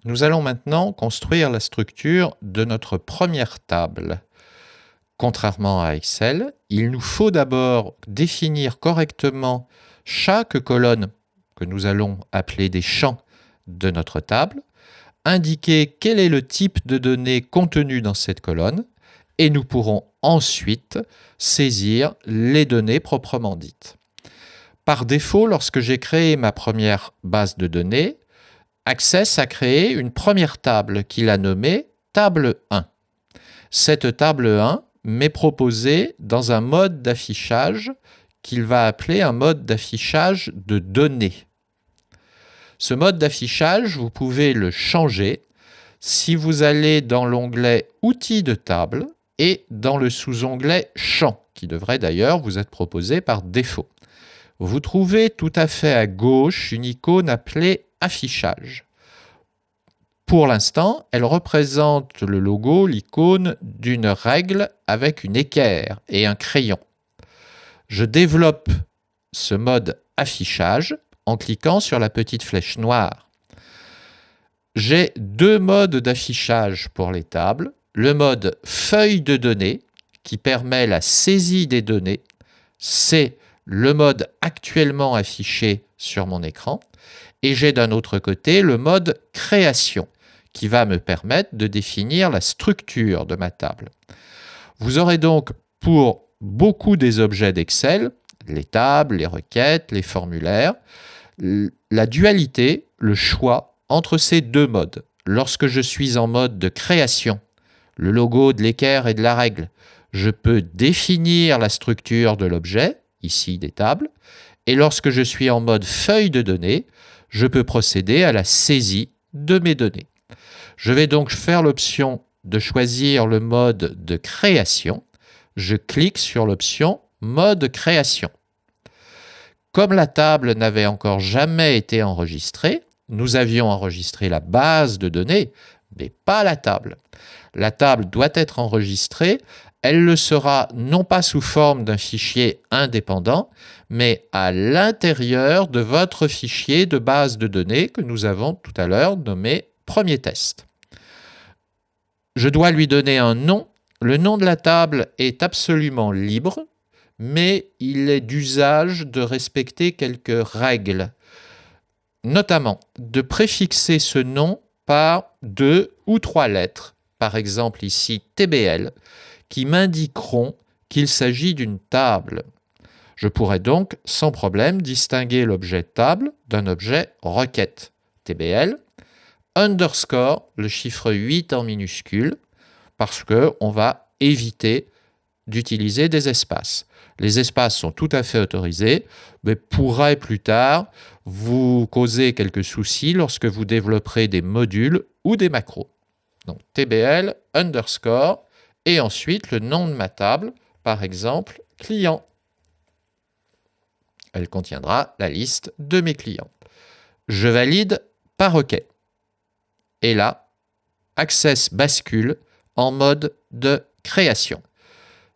Nous allons maintenant construire la structure de notre première table. Contrairement à Excel, il nous faut d'abord définir correctement chaque colonne que nous allons appeler des champs de notre table, indiquer quel est le type de données contenu dans cette colonne, et nous pourrons ensuite saisir les données proprement dites. Par défaut, lorsque j'ai créé ma première base de données, Access a créé une première table qu'il a nommée Table 1. Cette table 1 m'est proposée dans un mode d'affichage qu'il va appeler un mode d'affichage de données. Ce mode d'affichage, vous pouvez le changer si vous allez dans l'onglet Outils de table et dans le sous-onglet Champs, qui devrait d'ailleurs vous être proposé par défaut. Vous trouvez tout à fait à gauche une icône appelée Affichage. Pour l'instant, elle représente le logo, l'icône d'une règle avec une équerre et un crayon. Je développe ce mode affichage en cliquant sur la petite flèche noire. J'ai deux modes d'affichage pour les tables. Le mode feuille de données qui permet la saisie des données. C'est le mode actuellement affiché sur mon écran. Et j'ai d'un autre côté le mode création qui va me permettre de définir la structure de ma table. Vous aurez donc pour beaucoup des objets d'Excel, les tables, les requêtes, les formulaires, la dualité, le choix entre ces deux modes. Lorsque je suis en mode de création, le logo de l'équerre et de la règle, je peux définir la structure de l'objet, ici des tables, et lorsque je suis en mode feuille de données, je peux procéder à la saisie de mes données. Je vais donc faire l'option de choisir le mode de création. Je clique sur l'option mode création. Comme la table n'avait encore jamais été enregistrée, nous avions enregistré la base de données, mais pas la table. La table doit être enregistrée. Elle le sera non pas sous forme d'un fichier indépendant, mais à l'intérieur de votre fichier de base de données que nous avons tout à l'heure nommé premier test. Je dois lui donner un nom. Le nom de la table est absolument libre, mais il est d'usage de respecter quelques règles, notamment de préfixer ce nom par 2 ou 3 lettres, par exemple ici TBL, qui m'indiqueront qu'il s'agit d'une table. Je pourrais donc sans problème distinguer l'objet table d'un objet requête. TBL, underscore, le chiffre 8 en minuscule, parce qu'on va éviter d'utiliser des espaces. Les espaces sont tout à fait autorisés, mais pourraient plus tard vous causer quelques soucis lorsque vous développerez des modules ou des macros. Donc TBL, underscore, et ensuite le nom de ma table, par exemple, client. Elle contiendra la liste de mes clients. Je valide par OK. Et là, Access bascule en mode de création.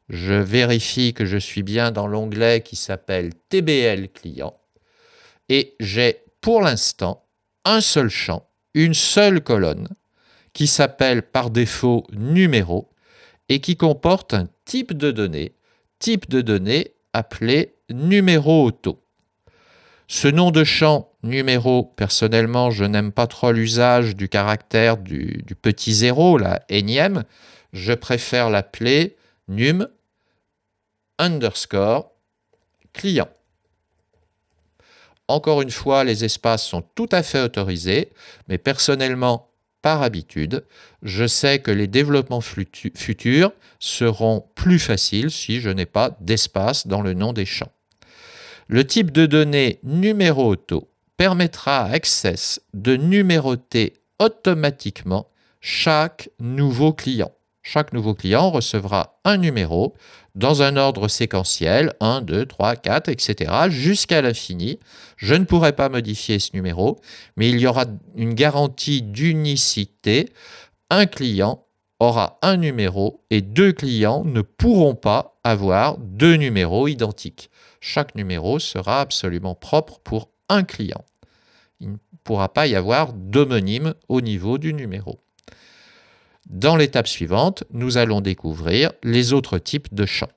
Je vérifie que je suis bien dans l'onglet qui s'appelle TBL client. Et j'ai pour l'instant un seul champ, une seule colonne, qui s'appelle par défaut numéro et qui comporte un type de données appelé numéro auto. Ce nom de champ numéro, personnellement, je n'aime pas trop l'usage du caractère du petit zéro, la énième. Je préfère l'appeler num underscore client. Encore une fois, les espaces sont tout à fait autorisés, mais personnellement, par habitude, je sais que les développements futurs seront plus faciles si je n'ai pas d'espace dans le nom des champs. Le type de données numéro auto permettra à Access de numéroter automatiquement chaque nouveau client. Chaque nouveau client recevra un numéro dans un ordre séquentiel, 1, 2, 3, 4, etc., jusqu'à l'infini. Je ne pourrai pas modifier ce numéro, mais il y aura une garantie d'unicité. Un client aura un numéro et deux clients ne pourront pas avoir deux numéros identiques. Chaque numéro sera absolument propre pour un client. Il ne pourra pas y avoir d'homonyme au niveau du numéro. Dans l'étape suivante, nous allons découvrir les autres types de champs.